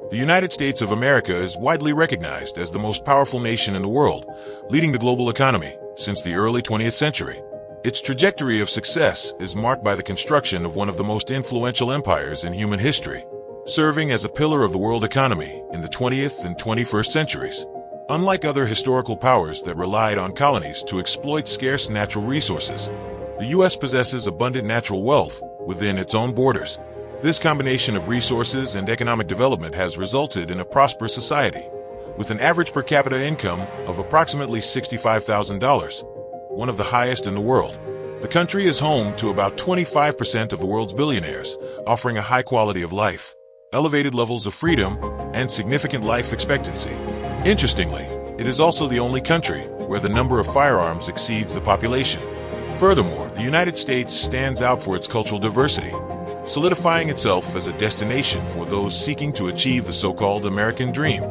The United States of America is widely recognized as the most powerful nation in the world, leading the global economy since the early 20th century. Its trajectory of success is marked by the construction of one of the most influential empires in human history, serving as a pillar of the world economy in the 20th and 21st centuries. Unlike other historical powers that relied on colonies to exploit scarce natural resources, the U.S. possesses abundant natural wealth within its own borders. This combination of resources and economic development has resulted in a prosperous society, with an average per capita income of approximately $65,000, one of the highest in the world. The country is home to about 25% of the world's billionaires, offering a high quality of life, elevated levels of freedom, and significant life expectancy. Interestingly, it is also the only country where the number of firearms exceeds the population. Furthermore, the United States stands out for its cultural diversity, solidifying itself as a destination for those seeking to achieve the so-called American dream.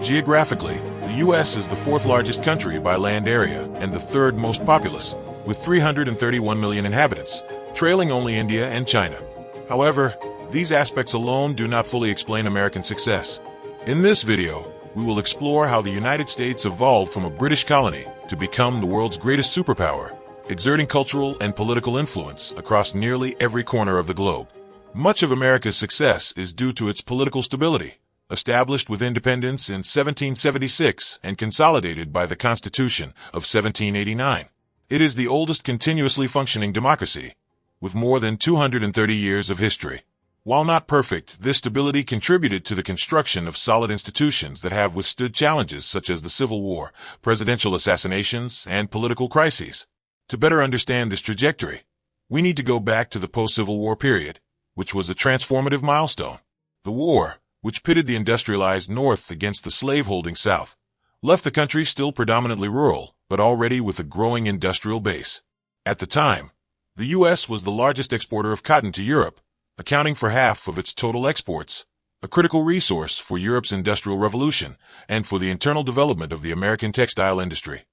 Geographically, the U.S. is the fourth largest country by land area and the third most populous, with 331 million inhabitants, trailing only India and China. However, these aspects alone do not fully explain American success. In this video, we will explore how the United States evolved from a British colony to become the world's greatest superpower, exerting cultural and political influence across nearly every corner of the globe. Much of America's success is due to its political stability, established with independence in 1776 and consolidated by the Constitution of 1789. It is the oldest continuously functioning democracy, with more than 230 years of history. While not perfect, this stability contributed to the construction of solid institutions that have withstood challenges such as the Civil War, presidential assassinations, and political crises. To better understand this trajectory, we need to go back to the post-Civil War period, which was a transformative milestone. The war, which pitted the industrialized North against the slave-holding South, left the country still predominantly rural, but already with a growing industrial base. At the time, the U.S. was the largest exporter of cotton to Europe, accounting for half of its total exports, a critical resource for Europe's Industrial Revolution and for the internal development of the American textile industry.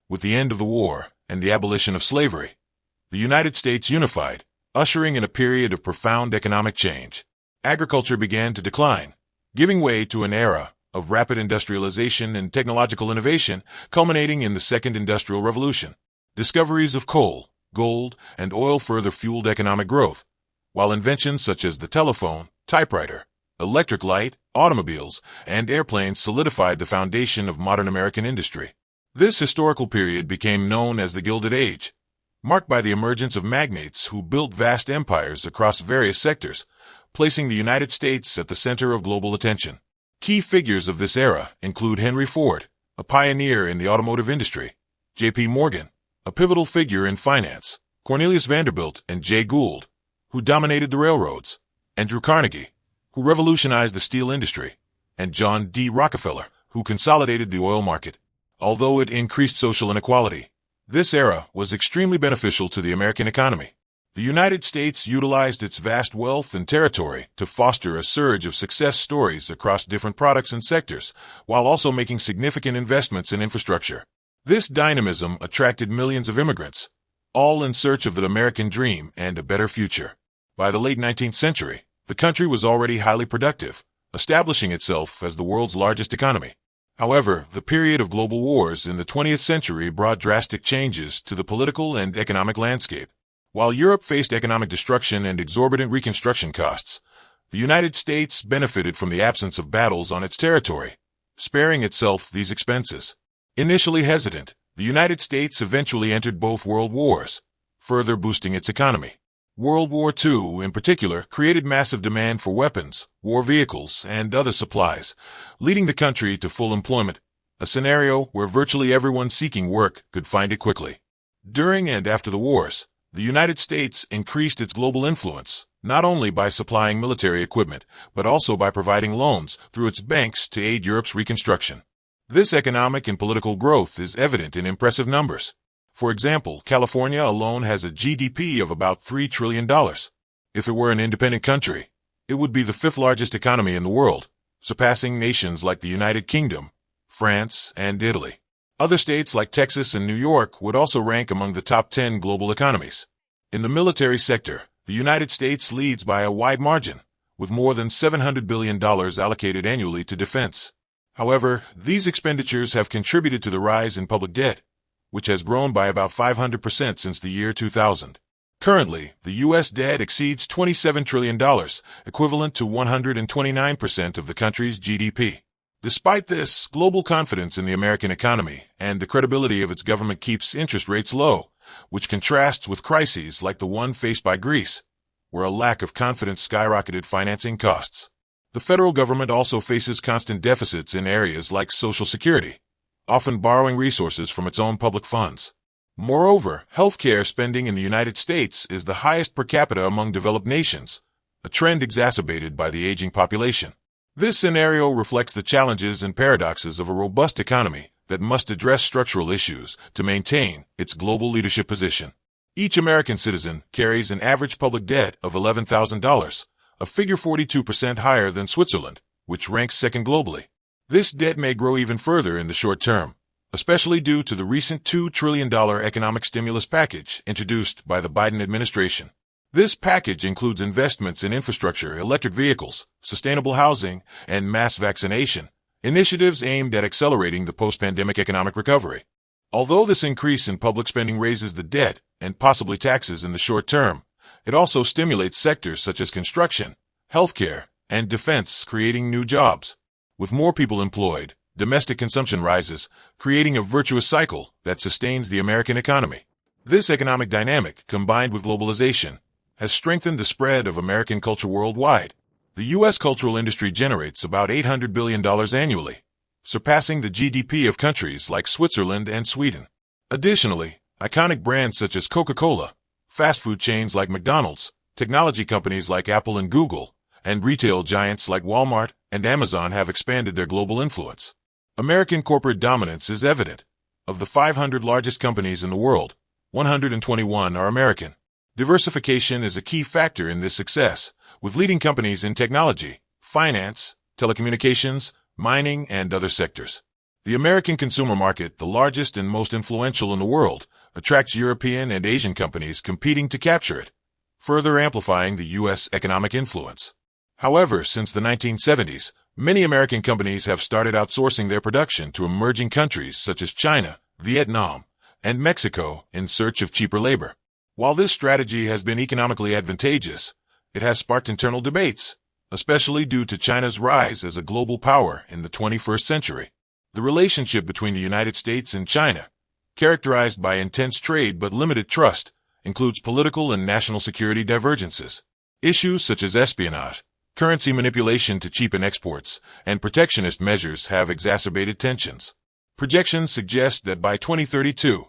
With the end of the war and the abolition of slavery, the United States unified, ushering in a period of profound economic change. Agriculture began to decline, giving way to an era of rapid industrialization and technological innovation, culminating in the Second Industrial Revolution. Discoveries of coal, gold, and oil further fueled economic growth, while inventions such as the telephone, typewriter, electric light, automobiles, and airplanes solidified the foundation of modern American industry. This historical period became known as the Gilded Age, marked by the emergence of magnates who built vast empires across various sectors, placing the United States at the center of global attention. Key figures of this era include Henry Ford, a pioneer in the automotive industry, J.P. Morgan, a pivotal figure in finance, Cornelius Vanderbilt and Jay Gould, who dominated the railroads, Andrew Carnegie, who revolutionized the steel industry, and John D. Rockefeller, who consolidated the oil market. Although it increased social inequality, this era was extremely beneficial to the American economy. The United States utilized its vast wealth and territory to foster a surge of success stories across different products and sectors, while also making significant investments in infrastructure. This dynamism attracted millions of immigrants, all in search of the American dream and a better future. By the late 19th century, the country was already highly productive, establishing itself as the world's largest economy. However, the period of global wars in the 20th century brought drastic changes to the political and economic landscape. While Europe faced economic destruction and exorbitant reconstruction costs, the United States benefited from the absence of battles on its territory, sparing itself these expenses. Initially hesitant, the United States eventually entered both world wars, further boosting its economy. World War II, in particular, created massive demand for weapons, war vehicles, and other supplies, leading the country to full employment, a scenario where virtually everyone seeking work could find it quickly. During and after the wars, the United States increased its global influence, not only by supplying military equipment, but also by providing loans through its banks to aid Europe's reconstruction. This economic and political growth is evident in impressive numbers. For example, California alone has a GDP of about $3 trillion. If it were an independent country, it would be the fifth largest economy in the world, surpassing nations like the United Kingdom, France, and Italy. Other states like Texas and New York would also rank among the top 10 global economies. In the military sector, the United States leads by a wide margin, with more than $700 billion allocated annually to defense. However, these expenditures have contributed to the rise in public debt, which has grown by about 500% since the year 2000. Currently, the U.S. debt exceeds $27 trillion, equivalent to 129% of the country's GDP. Despite this, global confidence in the American economy and the credibility of its government keeps interest rates low, which contrasts with crises like the one faced by Greece, where a lack of confidence skyrocketed financing costs. The federal government also faces constant deficits in areas like Social Security, often borrowing resources from its own public funds. Moreover, healthcare spending in the United States is the highest per capita among developed nations, a trend exacerbated by the aging population. This scenario reflects the challenges and paradoxes of a robust economy that must address structural issues to maintain its global leadership position. Each American citizen carries an average public debt of $11,000, a figure 42% higher than Switzerland, which ranks second globally. This debt may grow even further in the short term, especially due to the recent $2 trillion economic stimulus package introduced by the Biden administration. This package includes investments in infrastructure, electric vehicles, sustainable housing, and mass vaccination, initiatives aimed at accelerating the post-pandemic economic recovery. Although this increase in public spending raises the debt and possibly taxes in the short term, it also stimulates sectors such as construction, healthcare, and defense, creating new jobs. With more people employed, domestic consumption rises, creating a virtuous cycle that sustains the American economy. This economic dynamic, combined with globalization, has strengthened the spread of American culture worldwide. The U.S. cultural industry generates about $800 billion annually, surpassing the GDP of countries like Switzerland and Sweden. Additionally, iconic brands such as Coca-Cola, fast food chains like McDonald's, technology companies like Apple and Google, and retail giants like Walmart and Amazon have expanded their global influence. American corporate dominance is evident. Of the 500 largest companies in the world, 121 are American. Diversification is a key factor in this success, with leading companies in technology, finance, telecommunications, mining, and other sectors. The American consumer market, the largest and most influential in the world, attracts European and Asian companies competing to capture it, further amplifying the U.S. economic influence. However, since the 1970s, many American companies have started outsourcing their production to emerging countries such as China, Vietnam, and Mexico in search of cheaper labor. While this strategy has been economically advantageous, it has sparked internal debates, especially due to China's rise as a global power in the 21st century. The relationship between the United States and China, characterized by intense trade but limited trust, includes political and national security divergences. Issues such as espionage, currency manipulation to cheapen exports, and protectionist measures have exacerbated tensions. Projections suggest that by 2032,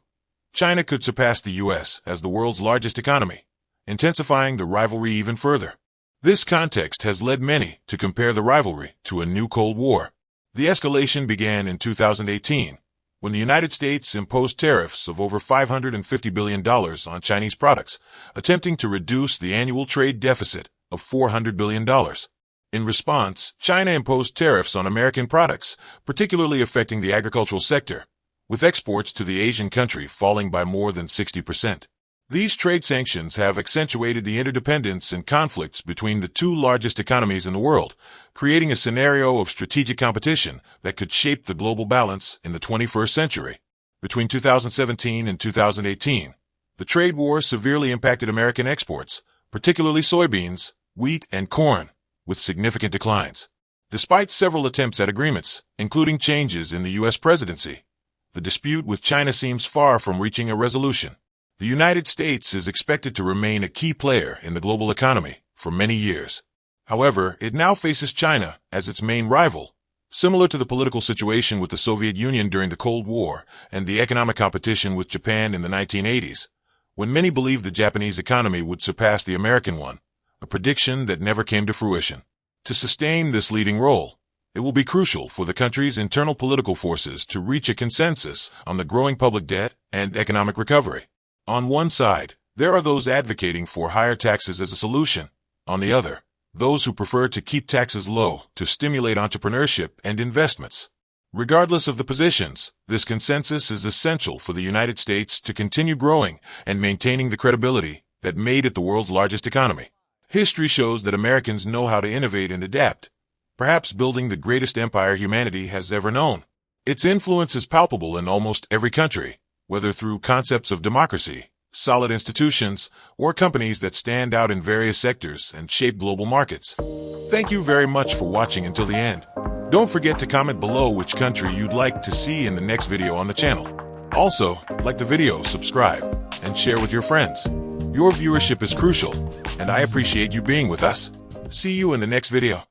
China could surpass the U.S. as the world's largest economy, intensifying the rivalry even further. This context has led many to compare the rivalry to a new Cold War. The escalation began in 2018, when the United States imposed tariffs of over $550 billion on Chinese products, attempting to reduce the annual trade deficit of $400 billion. In response, China imposed tariffs on American products, particularly affecting the agricultural sector, with exports to the Asian country falling by more than 60%. These trade sanctions have accentuated the interdependence and conflicts between the two largest economies in the world, creating a scenario of strategic competition that could shape the global balance in the 21st century. Between 2017 and 2018, the trade war severely impacted American exports, particularly soybeans, wheat, and corn, with significant declines. Despite several attempts at agreements, including changes in the U.S. presidency, the dispute with China seems far from reaching a resolution. The United States is expected to remain a key player in the global economy for many years. However, it now faces China as its main rival, similar to the political situation with the Soviet Union during the Cold War and the economic competition with Japan in the 1980s, when many believed the Japanese economy would surpass the American one, a prediction that never came to fruition. To sustain this leading role, it will be crucial for the country's internal political forces to reach a consensus on the growing public debt and economic recovery. On one side, there are those advocating for higher taxes as a solution. On the other, those who prefer to keep taxes low to stimulate entrepreneurship and investments. Regardless of the positions, this consensus is essential for the United States to continue growing and maintaining the credibility that made it the world's largest economy. History shows that Americans know how to innovate and adapt, perhaps building the greatest empire humanity has ever known. Its influence is palpable in almost every country, whether through concepts of democracy, solid institutions, or companies that stand out in various sectors and shape global markets. Thank you very much for watching until the end. Don't forget to comment below which country you'd like to see in the next video on the channel. Also, like the video, subscribe, and share with your friends. Your viewership is crucial, and I appreciate you being with us. See you in the next video.